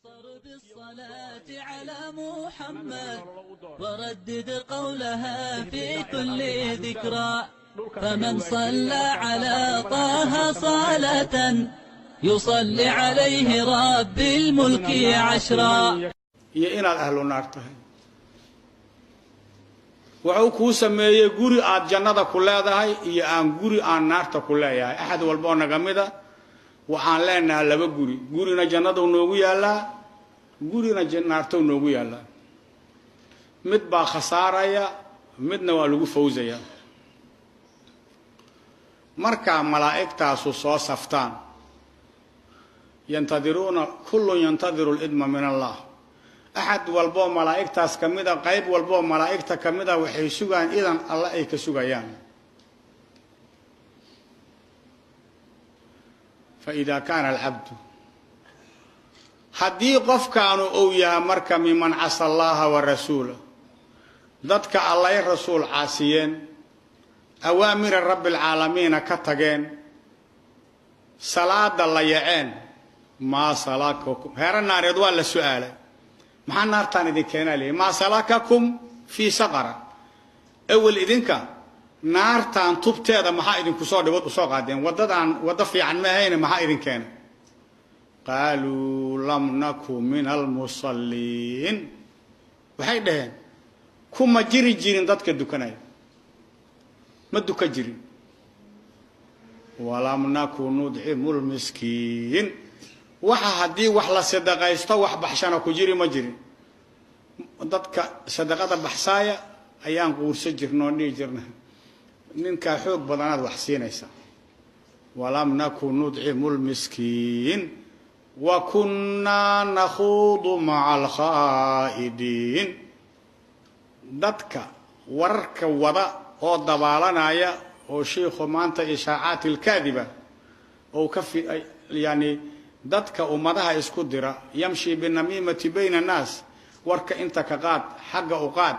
بالصلاة على محمد وردد قولها في كل ذكرى فمن صلى على طه صلاة يصلي عليه رب الملك عشرا iyo inaad ahlu naar tahay wuxuu ku sameeyay guri aad jannada ku leedahay iyo aan guri aan naarta ku leeyahay ahad walba naga mida waxaan leenahay laba gurina jannada noogu yaala gurina naarta noogu yaala mid baa khasaaraya midna waa lagu fawzaya marka malaa'iktaasu soo saftaan yantadiruna kullu yantadiru al-idma min Allah أحد والبو ملائكة تاس كمدا قيب والبو ملائكة كمدا وحيسوغان إذن الله أي كسوغيان فإذا كان العبد حدي قف كانوا أويا مركا ممن عصى الله ورسوله ضدك الله الرسول عاسيين أوامر الرب العالمين كتغين صلاة الله يعين ما صلاتكم هيرنا رضوان للسؤال maxaa naartaan idin keenay ma salakakum fi saqara awal idinka naartaan tubteeda maxaa idin ku soo dhibad u soo qaadeen wada fiican ma hayna maxaa idin keenay qaalu lam nakum min al musallin waxay dhaheen kuma jirin dadka dukanay ma duka jirin walam nakun nud'imul miskiin waxa hadii wax la sadaqaysto wax baxshana ku jiri ma jirin dadka sadaqada baxsaaya ayaan quursan jirnoo dhii jirna ninka xoog badanaad wax siinaysa walam nakun nud'imul miskiin wa kunna nakhudu ma'al khaa'idin dadka wararka wada oo dabaalanaya oo sheekhu maanta ishaacaat al-kaadiba oo ka fi yani dadka ummadaha isku dira yamshi binamimati bayna nas warka inta ka qaad xagga u qaad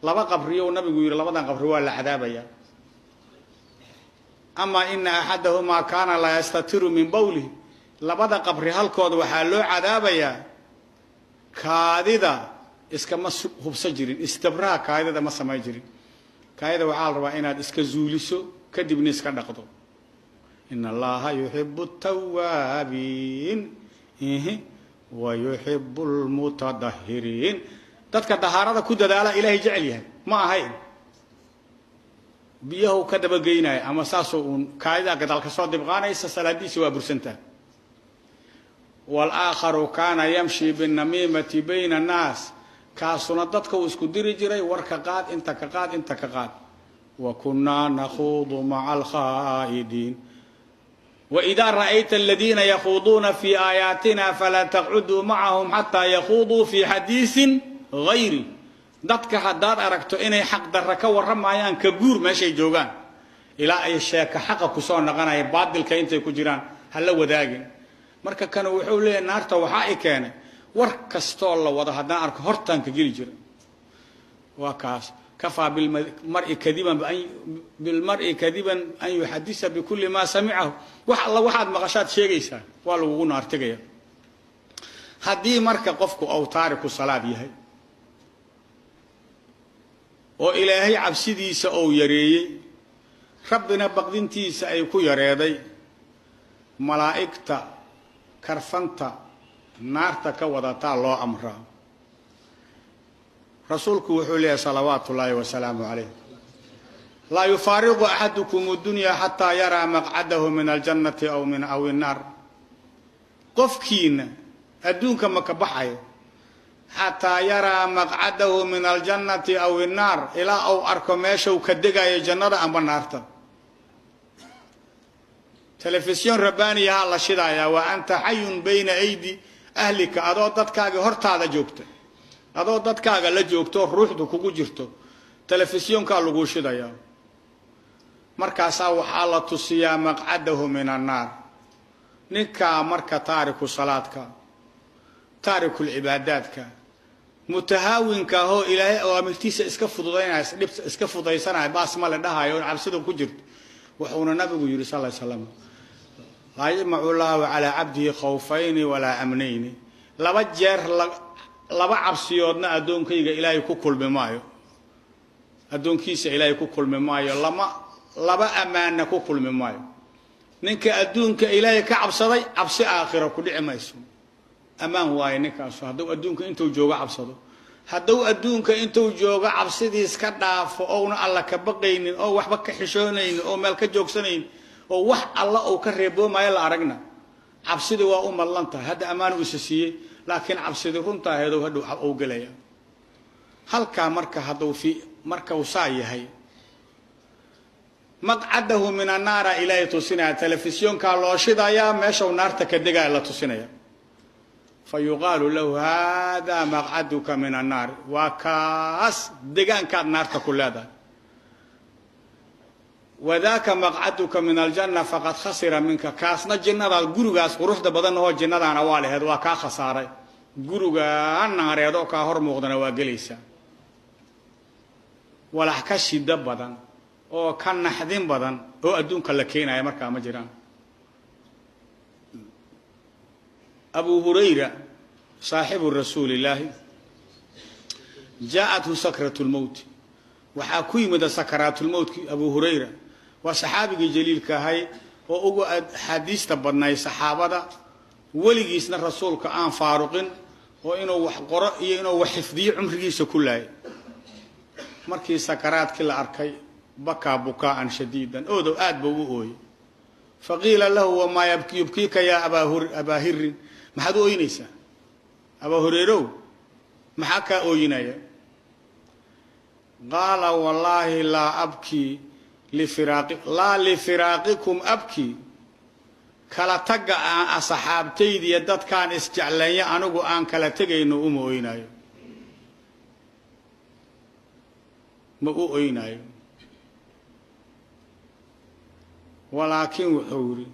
laba qabriyo nabigu yiri labadan qabri waa la cadaabaya ama inna ahadahuma kana la yastatiru min bawlihi labada qabri halkooda waxa loo cadaabaya kaadida iska ma hubsa jirin istibraha kaadida ma samay jirin kaadida waxa la rabaa inaad iska zuuliso kadibna iska dhaqdo إن الله يحب التوابين ويحب المتطهرين dadka dahaarada ku dadaala ilaahay jecel yahay ma ahayn biyahu ka daba geynay ama saaso kaayada gadal ka soo dibqaanaysa salaadiisa waa bursanta wal aakharu kana yamshi bin namimati bayna nas kaasuna dadka uu isku diri jiray warka qaad inta ka qaad wa kunna nakhudu ma'al khaa'idin وإذا رأيت الذين يخوضون في آياتنا فلا تقعدوا معهم حتى يخوضوا في حديث غيري dadka hadaad aragto inay xaq daraka waramayaan ka guur meeshay joogan ilaa ay sheeka xaq ku soo naqanay baadilka intay ku jiraan hal wadaagin marka kan wuxuu leeyahay naarta waxa ay keenay war kasto la wada hadaan arko hortaan ka geli jira waa kaas كفى بالمرء كذبا أن يحدث بكل ما سمعه الله واحد مغشات شيغيسا waa lagu naartagaya hadii marka qofku oo taariku salaad yahay oo ilaahay cabsidiisa oo yareeyay rabbina baqdintiisa ay ku yareeday malaa'ikta karfanta naarta ka wadata loo amraa رسولك وحولي صلوات الله وسلامه عليه لا يفارق أحدكم الدنيا حتى يرى مقعده من الجنة أو النار قفكين أدونك مكبحي حتى يرى مقعده من الجنة أو النار إلى أو أركميش وكدقى جنة أم النار تلفزيون رباني يا الله شدايا وأنت حي بين أيدي أهلك أضوطتك هرت هذا جوبته adoo dadkaaga la joogto ruuxdu kugu jirto telefisyoonka lagu shidaya markaas waxa la tusiyaa maqcadahu min an-nar ninka marka taariku salaadka taariku ibadaadka mutahaawinka ho ilaahay oo amartiisa iska fududaysanay baas ma la dhahayo cabsidu ku jirto wuxuuna nabigu yiri sallallahu alayhi wasallam la yajma'u Allahu ala 'abdihi khawfayn wala amnayn laba jeer laba cabsiyoodna adoonkayga ilaahay ku kulmi maayo adoonkiisa ilaahay ku kulmi maayo laba amaana ku kulmi maayo ninka adduunka ilaahay ka cabsaday cabsi aakhira ku dhici mayso amaan waaye ninkaas hadduu adduunka intuu joogo cabsado hadduu adduunka intuu joogo cabsidiis ka dhaafo oo alla ka baqaynin oo waxba ka xishoonaynin oo meel ka joogsanaynin oo wax alla uu ka reeboomayo la aragna cabsidi waa u madlanta hadda amaan uu siiyay laakiin cabsidi runta aheedo haduu uu galaya halka marka hadduu marka uu saayahay maqcadahu min an-nar ilaa tusina telefisyoonka loo shidaya meesha naarta ka digaa la tusinaya fayuqalu lahu hada maqcaduka min an-nar wa kaas digaanka naarta kullada وذاك مقعدك من الجنة فقد خسر منك كاسنا جنة الجروجاس قروحد بدن هو جنة أنا والي هذا وكا خسارة جروجا النار هذا كهر مقدنا وجليسا ولا حكش دب بدن أو كان نحدين بدن أو أدون كلكينا يا مركا مجران أبو هريرة صاحب الرسول الله جاءته سكرة الموت وحكوي مدى سكرات الموت أبو هريرة وصحابي جليل كهاي وأقو حديث تبناي صحابة ولجيسنا الرسول كأن فاروق وإنه وقراء إنه وحفظي عمريس كله مركي سكرات كل أركي بكى بكاء شديدا أودو آد بووي فقيل له وما يبكيك يا أبا هر ما حد أوينيسا أبا هريرة ما حكى أوينايا قال والله لا أبكي لفراقكم أبكي كلا تقع أصحابتي دي يدد كان استعلاني أنو أن كلا تقع إنو أموينايو مؤوينايو ولكن وحوري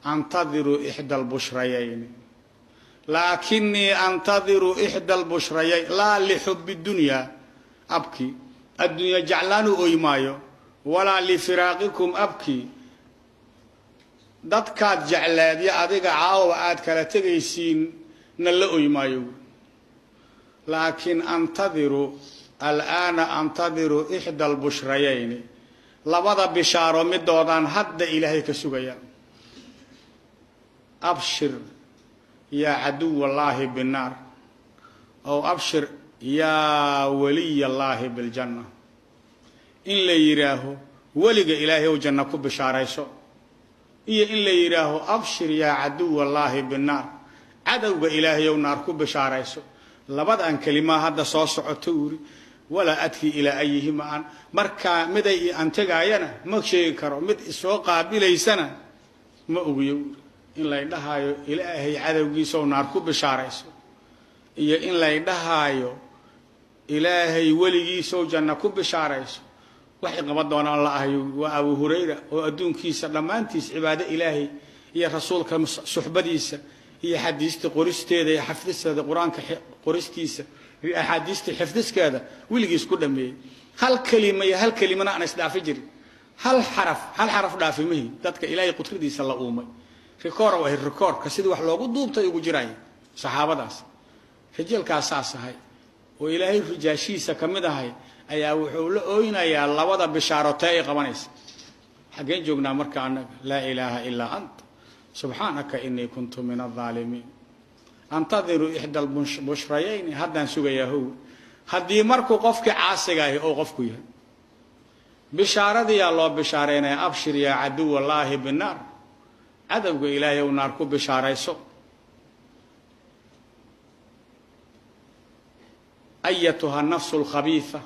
أنتظر إحدى البشريين لكني أنتظر إحدى البشريين لا لحب الدنيا أبكي الدنيا جعلانو أويمايو ولا لفراقكم أبكي dadkaad jecleed ya adiga caawa aad kala tagaysiin nala ooymayo laakiin antadiru al'aana antadiru ihda al-bushrayayn labada bishaaro midoodan hadda ilaahay ka sugaya abshir ya adu wallahi bin-nar aw abshir ya waliy allahi bil janna in la yiraaho waliga ilaahay oo janna ku bishaarayso iyo in la yiraaho abshir ya adu wallahi bin-nar adawga ilaahay oo naar ku bishaarayso labadan kalima hadda soo socoto uri wala adki ila ayihima an marka miday aan tagayana ma sheegi karo mid soo qaabilaysana ma ogiyo in la dhahayo ilaahay adawgiisa oo naar ku bishaarayso iyo in la dhahayo ilaahay waligiisa oo janna ku bishaarayso waxay qabad doonaan Allah waa Abu Hurayra oo adduunkiisa dhamaantiis cibaado ilaahay iyo rasuulka suxbadiisa iyo xadiista qoristeeda iyo xafdisteeda quraanka qoristiisa iyo ahadiista xifdiskeeda wiligiis ku dhameeyay hal kalimana aan isdaafi jirin hal xaraf dhaafimihi dadka ilaahay qudradiisa la uumay rikoor waa rikoor ka sidii wax loogu duubtay ugu jiray saxaabadaas rijilkaas saasahay oo ilaahay rijaashiisa kamid ahay ayaa wuxuu la ooyinayaa labada bishaarood ay qabanaysa xageen joognaa marka anaga la ilaaha illa anta subhanaka inni kuntu min adh-dhalimin antadiru ihda al-bushrayayn hadan sugayahu hadii markuu qofka caasiga ah oo qofku yahay bishaaradii Allah bishaareynay abshir ya adu wallahi bin-nar adawga ilaahay oo naar ku bishaarayso أيتها النفس الخبيثة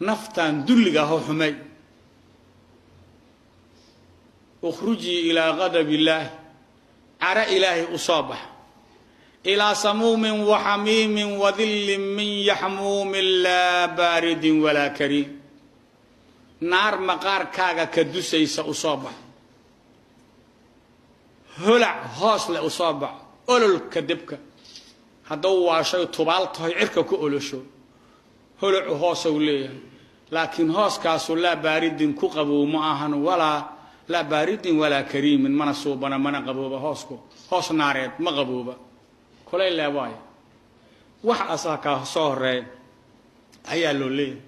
نفتا دلقه حمي اخرجي إلى غضب الله عرى إلهي أصابح إلى سموم وحميم وذل من يحموم لا بارد ولا كريم نار مقار كاغا كدسيس أصابح هلع هاصل أصابح أولل كدبك هذا هو شيء طبالته عركه كأولشوا هلع هاس وليه لكن هاس كاسو لا بارد كقبو معهن ولا لا بارد ولا كريم من صوبنا من قبوبه هاسكو هاس ناريت ما قبوبه كل اللي واي wax asaa ka soo horeey ayaa loo leeyahay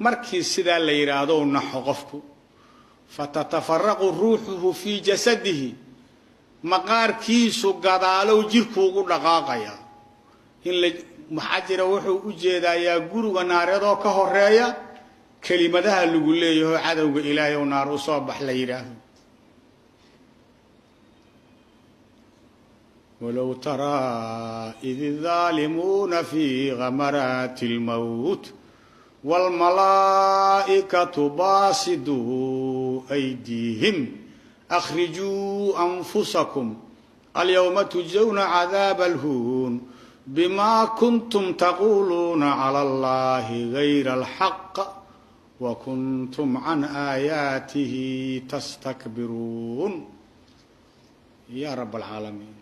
markii sidaa la yiraahdo naxo qofku fatatafarraqu ruuxuhu fi jasadihi maqaarkiisu gadaalow jirku ugu dhaqaaqaya in la maxajira wuxuu u jeedayaa guriga naareedoo ka horeeya kelimadaha lagu leeyahay cadawga ilaahay oo naar u soo bax la yiraahdo ولو ترى إذ الظالمون في غمرات الموت والملائكة باسطوا أيديهم أخرجوا أنفسكم اليوم تجزون عذاب الهون بما كنتم تقولون على الله غير الحق وكنتم عن آياته تستكبرون يا رب العالمين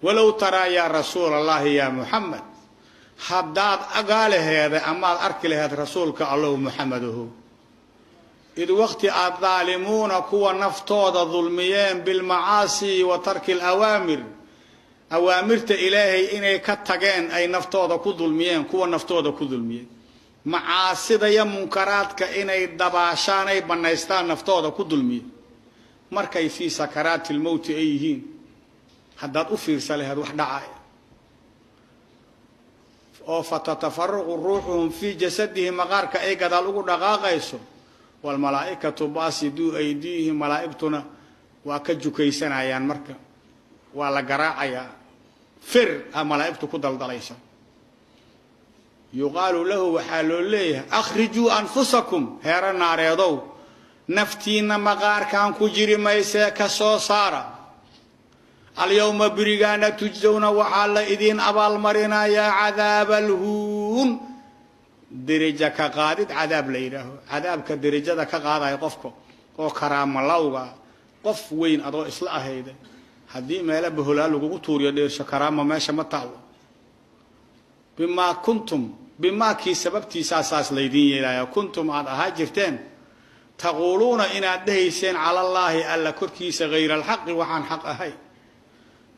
ولو ترى يا رسول الله يا محمد حداد أقال هذا أما أركل هذا رسولك الله محمده إذ وقت الظالمون كوا نفتوض ظلميين بالمعاصي وترك الأوامر أوامرت إلهي إني كتغين أي نفتوض كظلميين كوا نفتوض كظلميين معاصي يا منكراتك إني دباشان أي بنايستان نفتوض كظلميين مركي في سكرات الموت أيهين haddaad u fiirsa lahayd wax dhacaya oo fatatafarraqu ruuxuhum fi jasadihi maqaarka ay gadaal ugu dhaqaaqayso wal malaa'ikatu baasidu aydiihim malaa'igtuna waa ka jukaysanayaan marka waa la garaacayaa fir malaa'igtu ku daldalaysa yuqaalu lahu waxaa loo leeyahay akhrijuu anfusakum heera naareedow naftiina maqaarkaan ku jiri maysee ka soo saara اليوم بريغانا تجزون وحال إذين أبال مرنا يا عذاب الهون درجة كقادت عذاب ليره عذاب كدرجة كقادة يقفكو وكرام الله قف وين أضو إصلاح هيدا هدي ما يلبه لالو طور يدير شكرام ما شمتعو بما كنتم بما كي سببتي ساساس ليدين يلايا كنتم على هاجرتين تقولون إن أدهيسين على الله ألا كركيس غير الحق وحان حق أهي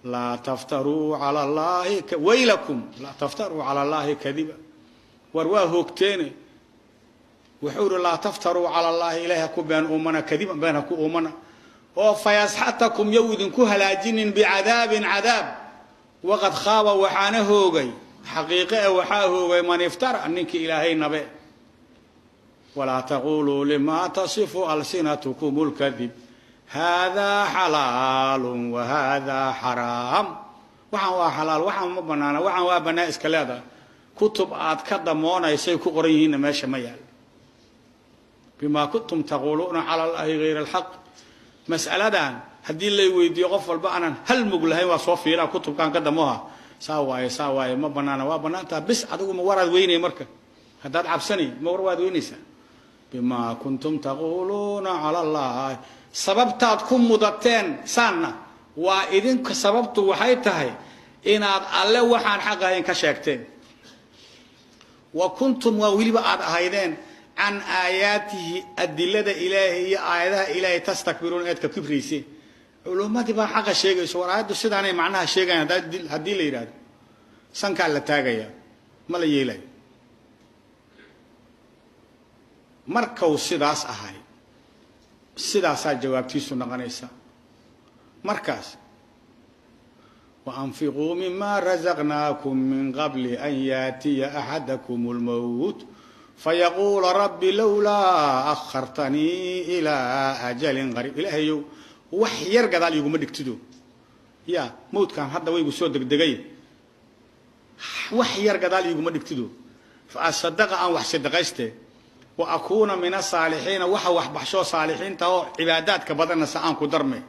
لا تفتروا على الله ويلكم لا تفتروا على الله كذبا ورواه كتيني وحور لا تفتروا على الله إلهكم بين أمنا كذبا بينكم أمنا فيسحتكم يودنكم هلاجين بعذاب وقد خاب وحانه جي حقيقة وحاه من افترى أنك إلهي نبي ولا تقولوا لما تصف ألسنتكم الكذب هذا حلال وهذا حرام وحن حلال وحن ما بنانا وحن بنا إسكالهذا كتب آد كدمونا يسيكو قريهين ماشي ميال بما كنتم تقولون على الله غير الحق مسألة دان هدي اللي ويدي غفل بأنا هل مقلهين وصوفيرا كتب كان كدموها ساواي ما بنانا وابنانتا بس عدو مورد ويني مركب هداد عبسني مورد وينيسا بما كنتم تقولون على الله sababtaad ku mudateen saana waa idinka sababtu waxay tahay inaad alle waxaan xaq ahayn ka sheegteen wa kuntum wa waliba aad ahaydeen an aayatihi adillada ilaahi iyo aayadaha ilaahi tastakbiruun aad ka kibraysi culumadii baa xaq sheegayso waraayadu sidaanay macnaha sheegayaan hadii la yiraahdo sanka la taagaya ma la yeelay markuu sidaas ahay sidaasaa jawaabtiisu noqonaysa markaas وأنفقوا مما رزقناكم من قبل أن يأتي أحدكم الموت فيقول رب لولا أخرتني إلى أجل قريب إلهي وحير قدال يقوم دكتدو يا موت كان حدا ويقول سود دقي وحير قدال يقوم دكتدو فأصدق أن وحصدقيسته وأكون من الصالحين وحوح بحشو صالحين تهو عبادات كبدنا سآنكو درمي